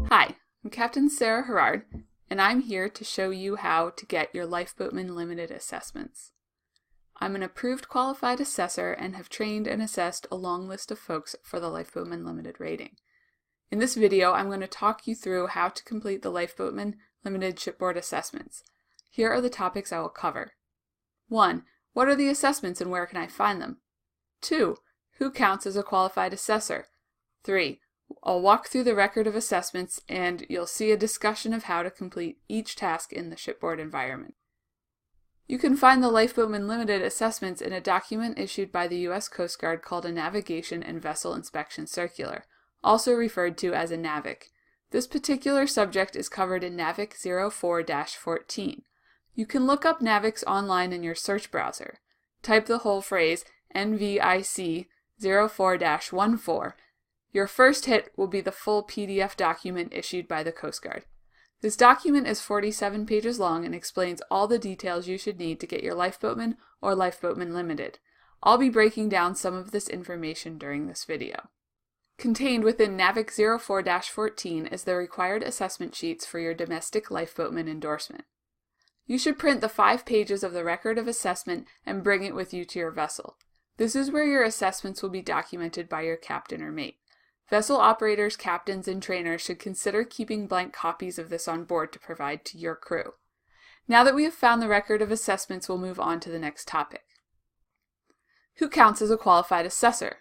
Hi, I'm Captain Sarah Herard, and I'm here to show you how to get your Lifeboatman Limited assessments. I'm an approved qualified assessor and have trained and assessed a long list of folks for the Lifeboatman Limited rating. In this video, I'm going to talk you through how to complete the Lifeboatman Limited shipboard assessments. Here are the topics I will cover. 1. What are the assessments and where can I find them? 2. Who counts as a qualified assessor? 3. I'll walk through the record of assessments and you'll see a discussion of how to complete each task in the shipboard environment. You can find the Lifeboatman Limited assessments in a document issued by the U.S. Coast Guard called a Navigation and Vessel Inspection Circular, also referred to as a NAVIC. This particular subject is covered in NAVIC 04-14. You can look up NAVICs online in your search browser. Type the whole phrase NVIC 04-14. Your first hit will be the full PDF document issued by the Coast Guard. This document is 47 pages long and explains all the details you should need to get your Lifeboatman or Lifeboatman Limited. I'll be breaking down some of this information during this video. Contained within NAVIC 04-14 is the required assessment sheets for your domestic Lifeboatman endorsement. You should print the 5 pages of the record of assessment and bring it with you to your vessel. This is where your assessments will be documented by your captain or mate. Vessel operators, captains, and trainers should consider keeping blank copies of this on board to provide to your crew. Now that we have found the record of assessments, we'll move on to the next topic. Who counts as a qualified assessor?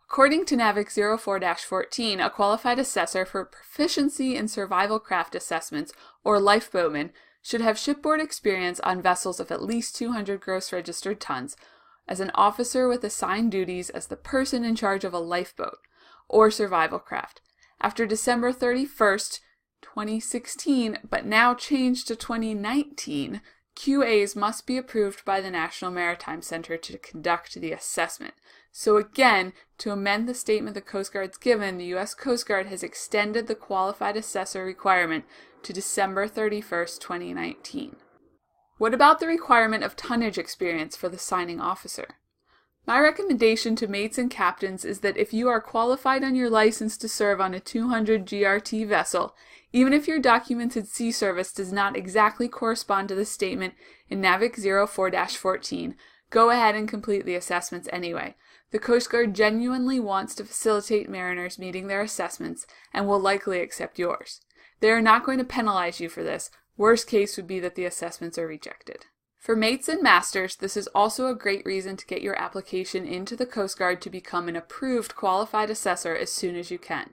According to NAVIC 04-14, a qualified assessor for proficiency in survival craft assessments, or lifeboatman, should have shipboard experience on vessels of at least 200 gross registered tons, as an officer with assigned duties as the person in charge of a lifeboat, or survival craft. After December 31st, 2016, but now changed to 2019, QAs must be approved by the National Maritime Center to conduct the assessment. So again, to amend the statement the Coast Guard's given, the U.S. Coast Guard has extended the qualified assessor requirement to December 31st, 2019. What about the requirement of tonnage experience for the signing officer? My recommendation to mates and captains is that if you are qualified on your license to serve on a 200 GRT vessel, even if your documented sea service does not exactly correspond to the statement in NAVIC 04-14, go ahead and complete the assessments anyway. The Coast Guard genuinely wants to facilitate mariners meeting their assessments and will likely accept yours. They are not going to penalize you for this. Worst case would be that the assessments are rejected. For mates and masters, this is also a great reason to get your application into the Coast Guard to become an approved qualified assessor as soon as you can.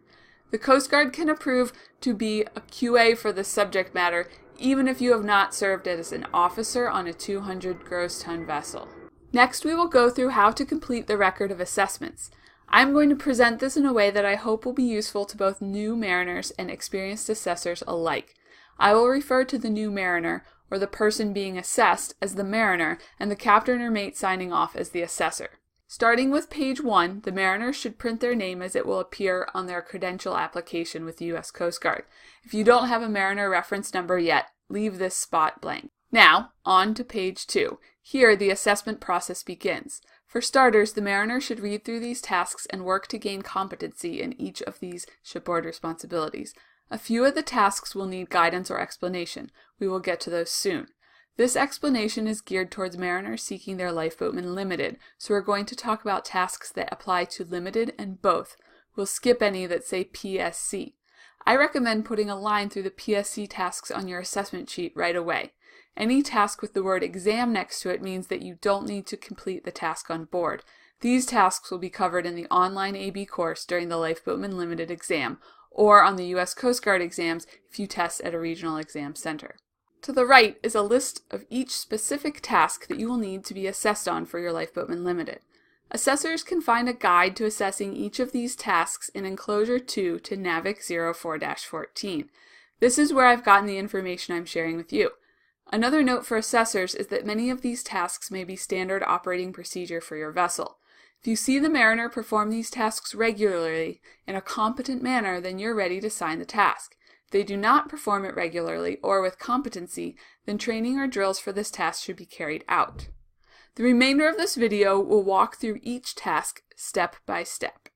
The Coast Guard can approve to be a QA for this subject matter even if you have not served as an officer on a 200 gross ton vessel. Next, we will go through how to complete the record of assessments. I'm going to present this in a way that I hope will be useful to both new mariners and experienced assessors alike. I will refer to the new mariner, or the person being assessed, as the mariner, and the captain or mate signing off as the assessor. Starting with page 1, the mariner should print their name as it will appear on their credential application with the U.S. Coast Guard. If you don't have a mariner reference number yet, leave this spot blank. Now, on to page 2. Here, the assessment process begins. For starters, the mariner should read through these tasks and work to gain competency in each of these shipboard responsibilities. A few of the tasks will need guidance or explanation. We will get to those soon. This explanation is geared towards mariners seeking their Lifeboatman Limited, so we're going to talk about tasks that apply to Limited and both. We'll skip any that say PSC. I recommend putting a line through the PSC tasks on your assessment sheet right away. Any task with the word exam next to it means that you don't need to complete the task on board. These tasks will be covered in the online AB course during the Lifeboatman Limited exam, or on the U.S. Coast Guard exams if you test at a regional exam center. To the right is a list of each specific task that you will need to be assessed on for your Lifeboatman Limited. Assessors can find a guide to assessing each of these tasks in Enclosure 2 to NAVIC 04-14. This is where I've gotten the information I'm sharing with you. Another note for assessors is that many of these tasks may be standard operating procedure for your vessel. If you see the mariner perform these tasks regularly in a competent manner, then you're ready to sign the task. If they do not perform it regularly or with competency, then training or drills for this task should be carried out. The remainder of this video will walk through each task step by step.